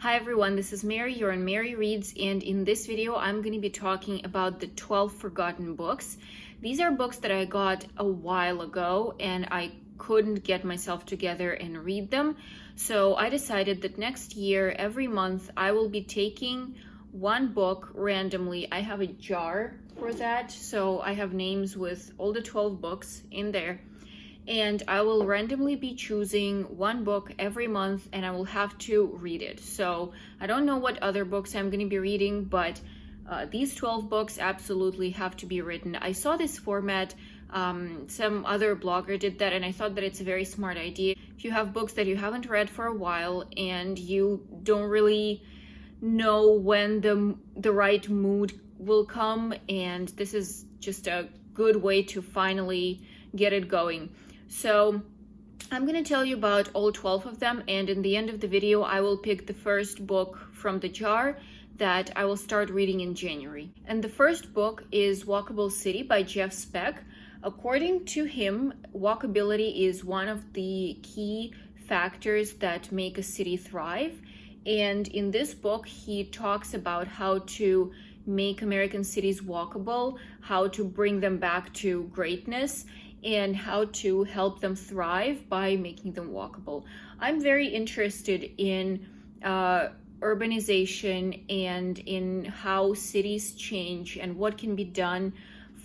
Hi everyone, this is Mary, you're on Mary Reads, and in this video I'm going to be talking about the 12 forgotten books. These are books that I got a while ago and I couldn't get myself together and read them. So I decided that next year, every month, I will be taking one book randomly. I have a jar for that, so I have names with all the 12 books in there. And I will randomly be choosing one book every month and I will have to read it. So I don't know what other books I'm going to be reading, but these 12 books absolutely have to be written. I saw this format, some other blogger did that, and I thought that it's a very smart idea. If you have books that you haven't read for a while and you don't really know when the right mood will come, and this is just a good way to finally get it going. So I'm going to tell you about all 12 of them, and in the end of the video I will pick the first book from the jar that I will start reading in January. And the first book is Walkable City by Jeff Speck. According to him, walkability is one of the key factors that make a city thrive. And in this book he talks about how to make American cities walkable, how to bring them back to greatness, and how to help them thrive by making them walkable. I'm very interested in urbanization and in how cities change and what can be done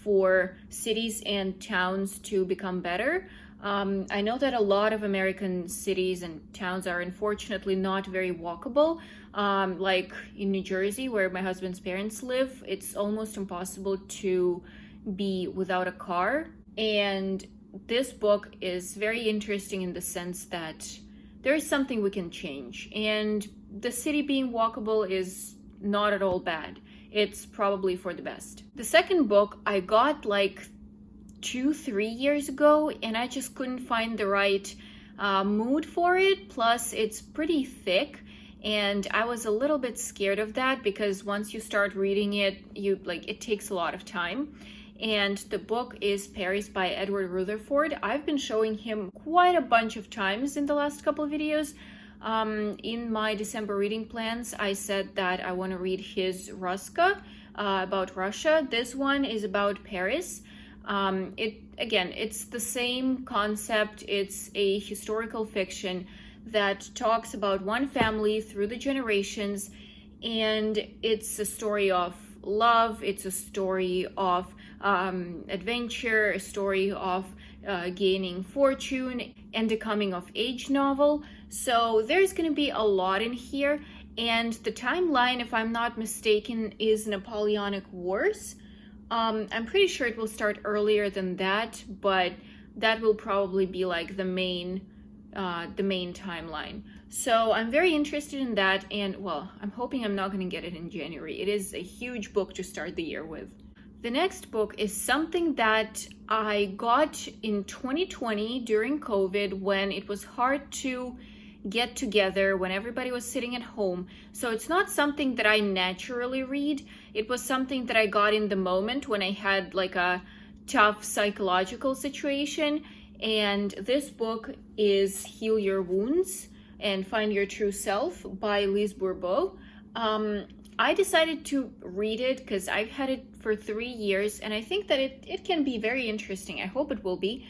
for cities and towns to become better. I know that a lot of American cities and towns are unfortunately not very walkable. Like in New Jersey, where my husband's parents live, it's almost impossible to be without a car. And this book is very interesting in the sense that there is something we can change. And the city being walkable is not at all bad. It's probably for the best. The second book I got like 2-3 years ago, and I just couldn't find the right mood for it. Plus, it's pretty thick. And I was a little bit scared of that because once you start reading it, it takes a lot of time. And the book is Paris by Edward Rutherford. I've been showing him quite a bunch of times in the last couple of videos. In my December reading plans, I said that I want to read his Ruska about Russia. This one is about Paris. It's the same concept. It's a historical fiction that talks about one family through the generations, and it's a story of love, it's a story of adventure, a story of gaining fortune, and a coming of age novel. So there's going to be a lot in here, and the timeline, if I'm not mistaken, is Napoleonic Wars. I'm pretty sure it will start earlier than that, but that will probably be like the main timeline. So I'm very interested in that, and well, I'm hoping I'm not going to get it in January. It is a huge book to start the year with. The next book is something that I got in 2020 during COVID, when it was hard to get together, when everybody was sitting at home. So it's not something that I naturally read. It was something that I got in the moment when I had like a tough psychological situation. And this book is Heal Your Wounds and Find Your True Self by Lise Bourbeau. I decided to read it because I've had it for 3 years, and I think that it can be very interesting. I hope it will be.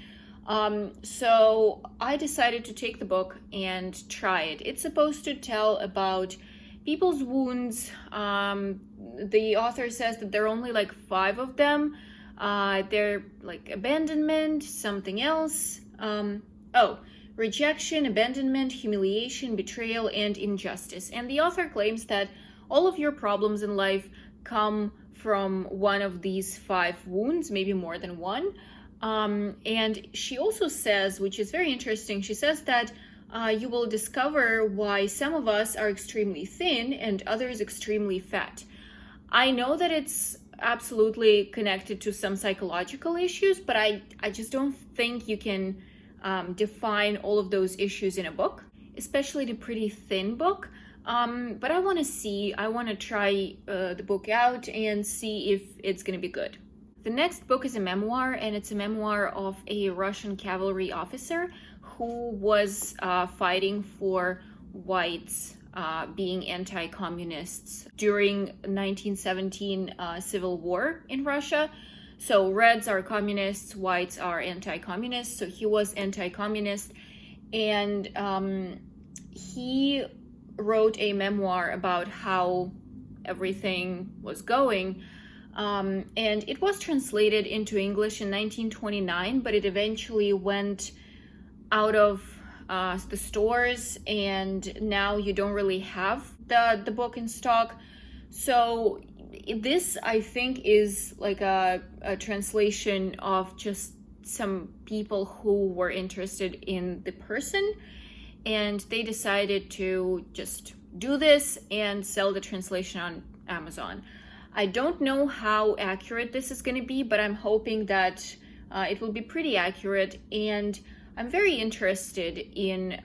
So I decided to take the book and try it. It's supposed to tell about people's wounds. The author says that there are only like 5 of them. They're like abandonment, something else. Rejection, abandonment, humiliation, betrayal, and injustice. And the author claims that all of your problems in life come from one of these 5 wounds, maybe more than one. And she also says, which is very interesting, she says that you will discover why some of us are extremely thin and others extremely fat. I know that it's absolutely connected to some psychological issues, but I just don't think you can define all of those issues in a book, especially the pretty thin book. But I want to try the book out and see if it's going to be good. The next book is a memoir, and it's a memoir of a Russian cavalry officer who was fighting for whites being anti-communists during 1917 civil war in Russia. So Reds are communists, Whites are anti-communists. So he was anti-communist, and he wrote a memoir about how everything was going. And it was translated into English in 1929, but it eventually went out of the stores, and now you don't really have the book in stock. So this, I think, is like a translation of just some people who were interested in the person, and they decided to just do this and sell the translation on Amazon. I don't know how accurate this is going to be, but I'm hoping that it will be pretty accurate. And I'm very interested in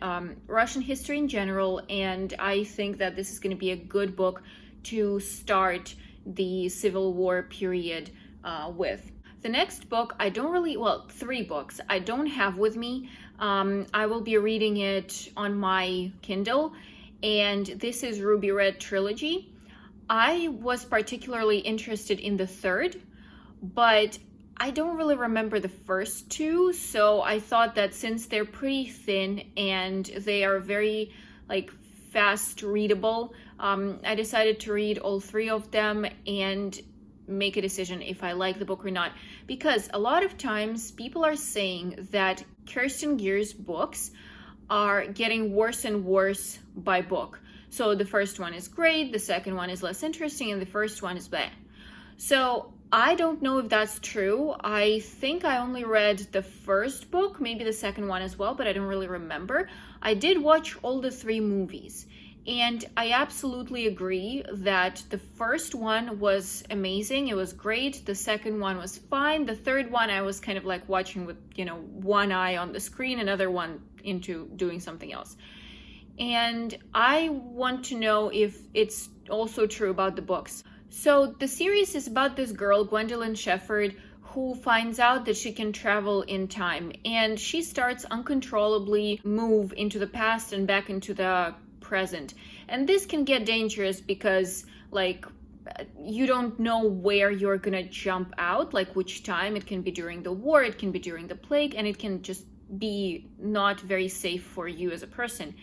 Russian history in general, and I think that this is going to be a good book to start the Civil War period with. The next book, three books I don't have with me. I will be reading it on my Kindle, and this is Red Trilogy. I was particularly interested in the third, but I don't really remember the first two, so I thought that since they're pretty thin and they are very fast readable, I decided to read all three of them and make a decision if I like the book or not. Because a lot of times people are saying that Kerstin Gier's books are getting worse and worse by book. So the first one is great, the second one is less interesting, and the first one is bad. So I don't know if that's true. I think I only read the first book, maybe the second one as well, but I don't really remember. I did watch all the three movies, and I absolutely agree that the first one was amazing. It was great. The second one was fine. The third one I was kind of like watching with, one eye on the screen, another one into doing something else. And I want to know if it's also true about the books. So the series is about this girl, Gwendolyn Shepherd, who finds out that she can travel in time, and she starts uncontrollably move into the past and back into the present. And this can get dangerous because you don't know where you're gonna jump out, which time. It can be during the war, it can be during the plague, and it can just be not very safe for you as a person.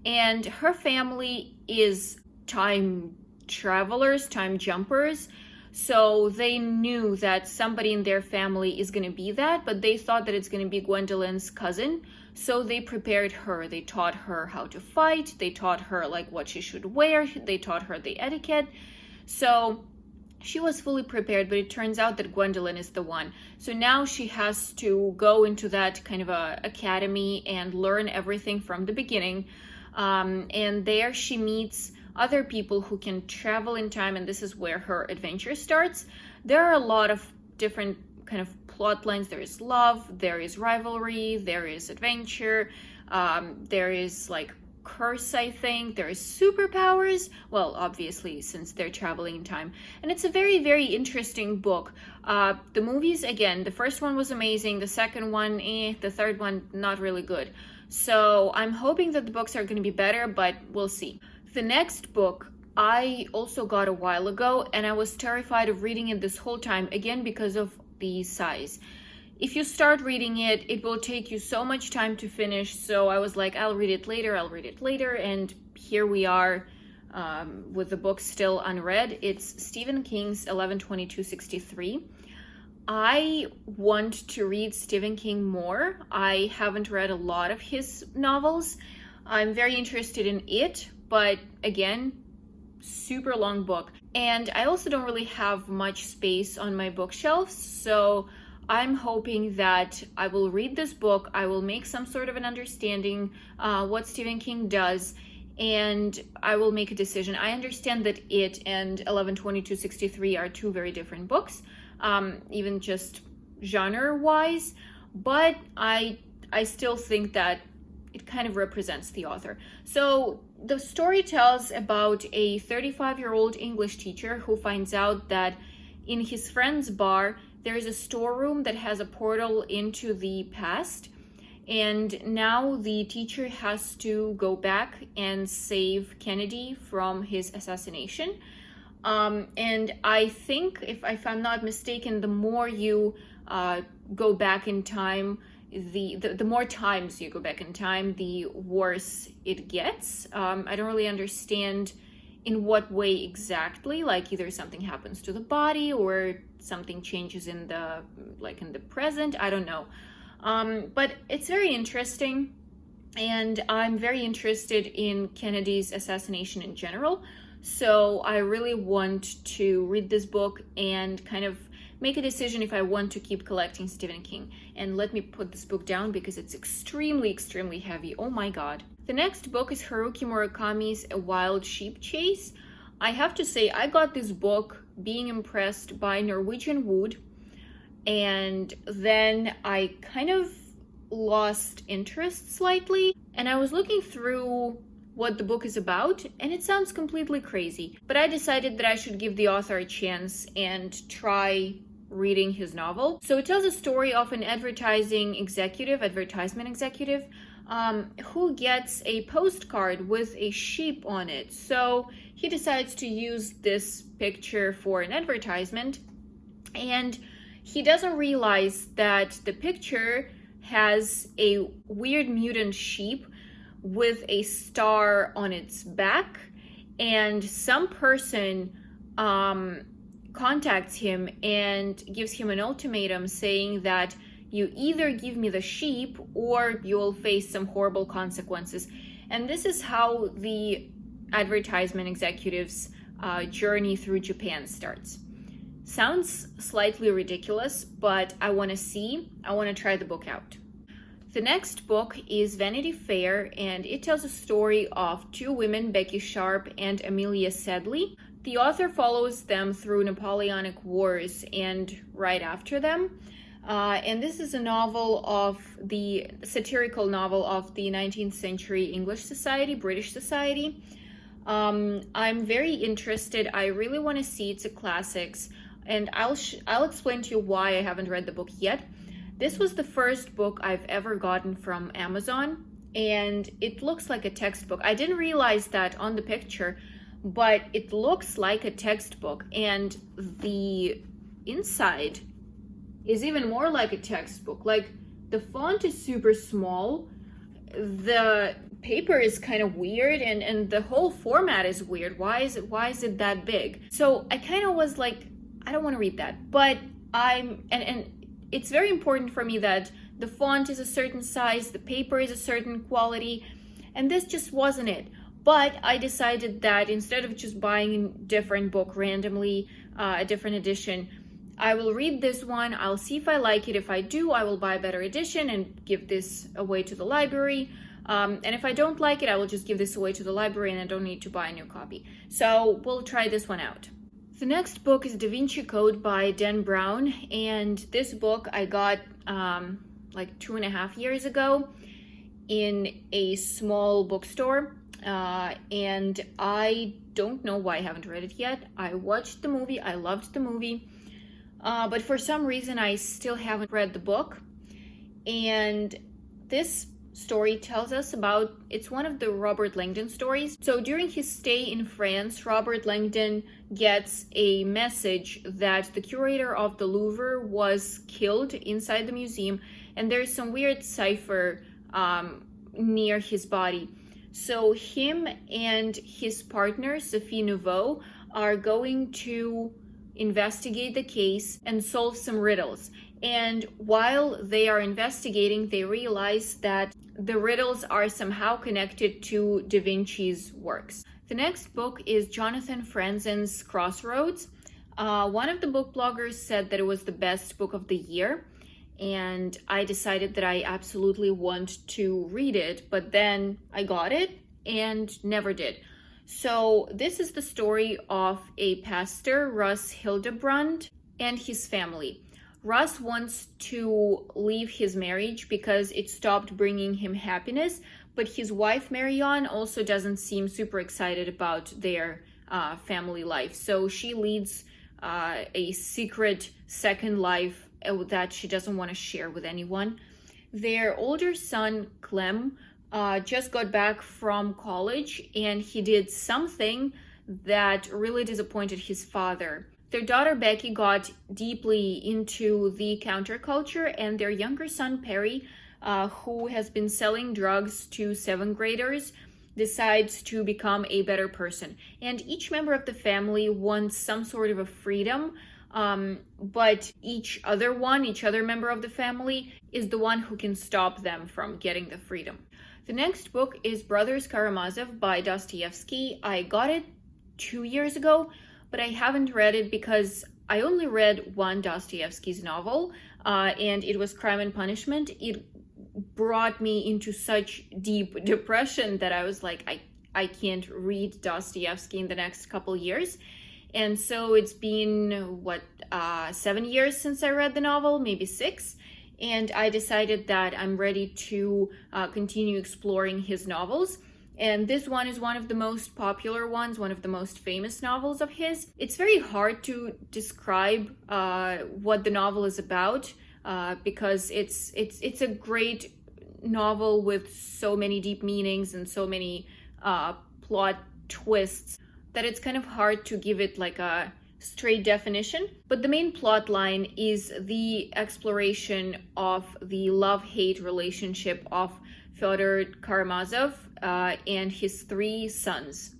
And her family is time travelers, time jumpers, so they knew that somebody in their family is going to be that, but they thought that it's going to be Gwendolyn's cousin, so they prepared her. They taught her how to fight, they taught her what she should wear, they taught her the etiquette, so she was fully prepared. But it turns out that Gwendolyn is the one, so now she has to go into that kind of a academy and learn everything from the beginning, and there she meets other people who can travel in time, and this is where her adventure starts. There are a lot of different kind of plot lines. There is love, there is rivalry, there is adventure, there is curse, I think, there is superpowers, well, obviously, since they're traveling in time. And it's a very, very interesting book. The movies, again, the first one was amazing, the second one, the third one, not really good. So I'm hoping that the books are going to be better, but we'll see. The next book I also got a while ago, and I was terrified of reading it this whole time, again because of the size. If you start reading it, it will take you so much time to finish, so I was like, I'll read it later, and here we are with the book still unread. It's Stephen King's 11/22/63. I want to read Stephen King more. I haven't read a lot of his novels. I'm very interested in it, but again, super long book. And I also don't really have much space on my bookshelves, so I'm hoping that I will read this book, I will make some sort of an understanding what Stephen King does, and I will make a decision. I understand that it and 11/22/63 are two very different books, even just genre-wise, but I still think that it kind of represents the author. So the story tells about a 35-year-old English teacher who finds out that in his friend's bar there is a storeroom that has a portal into the past, And now the teacher has to go back and save Kennedy from his assassination. And I think, if I'm not mistaken, the more you go back in time, the more times you go back in time, the worse it gets. I don't really understand in what way exactly, like either something happens to the body or something changes in the present, I don't know. But it's very interesting, and I'm very interested in Kennedy's assassination in general. So I really want to read this book and kind of make a decision if I want to keep collecting Stephen King. And let me put this book down because it's extremely, extremely heavy. Oh my God. The next book is Haruki Murakami's A Wild Sheep Chase. I have to say, I got this book being impressed by Norwegian Wood, and then I kind of lost interest slightly. And I was looking through what the book is about, and it sounds completely crazy. But I decided that I should give the author a chance and try reading his novel. So it tells a story of an advertisement executive, who gets a postcard with a sheep on it. So he decides to use this picture for an advertisement, and he doesn't realize that the picture has a weird mutant sheep with a star on its back, and some person contacts him and gives him an ultimatum saying that you either give me the sheep or you will face some horrible consequences. And this is how the advertisement executive's journey through Japan starts. Sounds slightly ridiculous, but I want to try the book out. The next book is Vanity Fair, and it tells a story of two women, Becky Sharp and Amelia Sedley. The author follows them through Napoleonic Wars and right after them. And this is a satirical novel of the 19th century English society, British society. I'm very interested. I really want to see it's a classics, and I'll explain to you why I haven't read the book yet. This was the first book I've ever gotten from Amazon, and it looks like a textbook. I didn't realize that on the picture, but it looks like a textbook, and the inside is even more like a textbook. Like, the font is super small, the paper is kind of weird, and the whole format is weird. Why is it that big? So I kind of was like, I don't want to read that. But and it's very important for me that the font is a certain size, the paper is a certain quality, and this just wasn't it. But I decided that instead of just buying a different book randomly, a different edition, I will read this one, I'll see if I like it. If I do, I will buy a better edition and give this away to the library. And if I don't like it, I will just give this away to the library and I don't need to buy a new copy. So we'll try this one out. The next book is Da Vinci Code by Dan Brown, and this book I got like 2.5 years ago in a small bookstore, and I don't know why I haven't read it yet. I watched the movie, I loved the movie, but for some reason I still haven't read the book. And this story tells us about, it's one of the Robert Langdon stories. So during his stay in France, Robert Langdon gets a message that the curator of the Louvre was killed inside the museum, and there's some weird cipher near his body. So him and his partner, Sophie Nouveau, are going to investigate the case and solve some riddles. And while they are investigating, they realize that the riddles are somehow connected to Da Vinci's works. The next book is Jonathan Franzen's Crossroads. One of the book bloggers said that it was the best book of the year, and I decided that I absolutely want to read it, but then I got it and never did. So this is the story of a pastor, Russ Hildebrand, and his family. Russ wants to leave his marriage because it stopped bringing him happiness, but his wife Marianne also doesn't seem super excited about their family life. So she leads a secret second life that she doesn't want to share with anyone. Their older son, Clem, just got back from college, and he did something that really disappointed his father. Their daughter, Becky, got deeply into the counterculture, and their younger son, Perry, who has been selling drugs to 7th graders, decides to become a better person. And each member of the family wants some sort of a freedom, but each other member of the family is the one who can stop them from getting the freedom. The next book is Brothers Karamazov by Dostoyevsky. I got it 2 years ago, but I haven't read it because I only read one Dostoyevsky's novel, and it was Crime and Punishment. It brought me into such deep depression that I was like, I can't read Dostoyevsky in the next couple years. And so it's been, 7 years since I read the novel, maybe 6. And I decided that I'm ready to continue exploring his novels. And this one is one of the most popular ones, one of the most famous novels of his. It's very hard to describe what the novel is about, because it's a great novel with so many deep meanings and so many plot twists that it's kind of hard to give it like a straight definition. But the main plot line is the exploration of the love-hate relationship of Fyodor Karamazov and his 3 sons.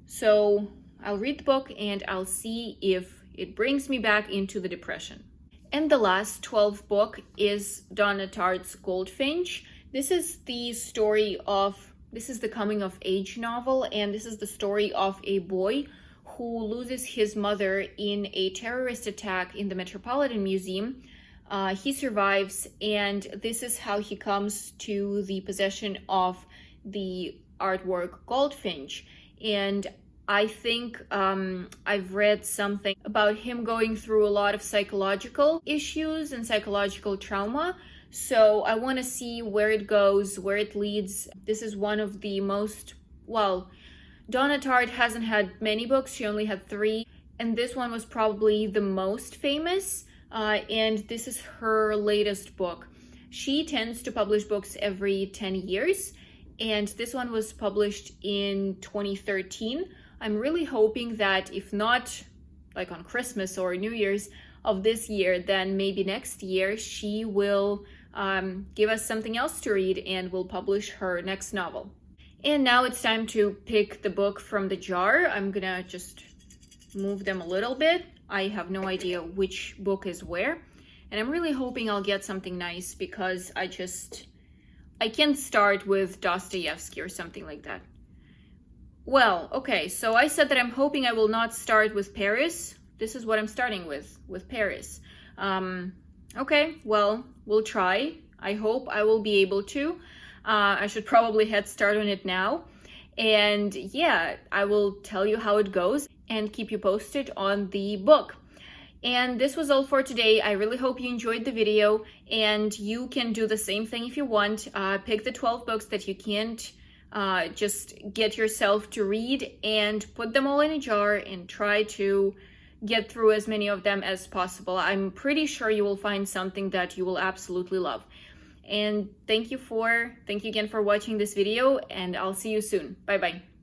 So I'll read the book and I'll see if it brings me back into the depression. And the last 12th book is Donna Tartt's Goldfinch. This is the coming of age novel, and this is the story of a boy who loses his mother in a terrorist attack in the Metropolitan Museum. He survives, and this is how he comes to the possession of the artwork Goldfinch. And I think I've read something about him going through a lot of psychological issues and psychological trauma. So I want to see where it goes, where it leads. This is one of the most, Donna Tartt hasn't had many books. She only had 3. And this one was probably the most famous. And this is her latest book. She tends to publish books every 10 years. And this one was published in 2013. I'm really hoping that if not like on Christmas or New Year's of this year, then maybe next year she will give us something else to read and will publish her next novel. And now it's time to pick the book from the jar. I'm gonna just move them a little bit. I have no idea which book is where. And I'm really hoping I'll get something nice because I can't start with Dostoyevsky or something like that. Well, okay, so I said that I'm hoping I will not start with Paris. This is what I'm starting with Paris. Okay, well, we'll try. I hope I will be able to. I should probably head start on it now. And yeah, I will tell you how it goes and keep you posted on the book. And this was all for today. I really hope you enjoyed the video, and you can do the same thing if you want. Pick the 12 books that you can't just get yourself to read and put them all in a jar and try to get through as many of them as possible. I'm pretty sure you will find something that you will absolutely love. And thank you again for watching this video, and I'll see you soon. Bye bye.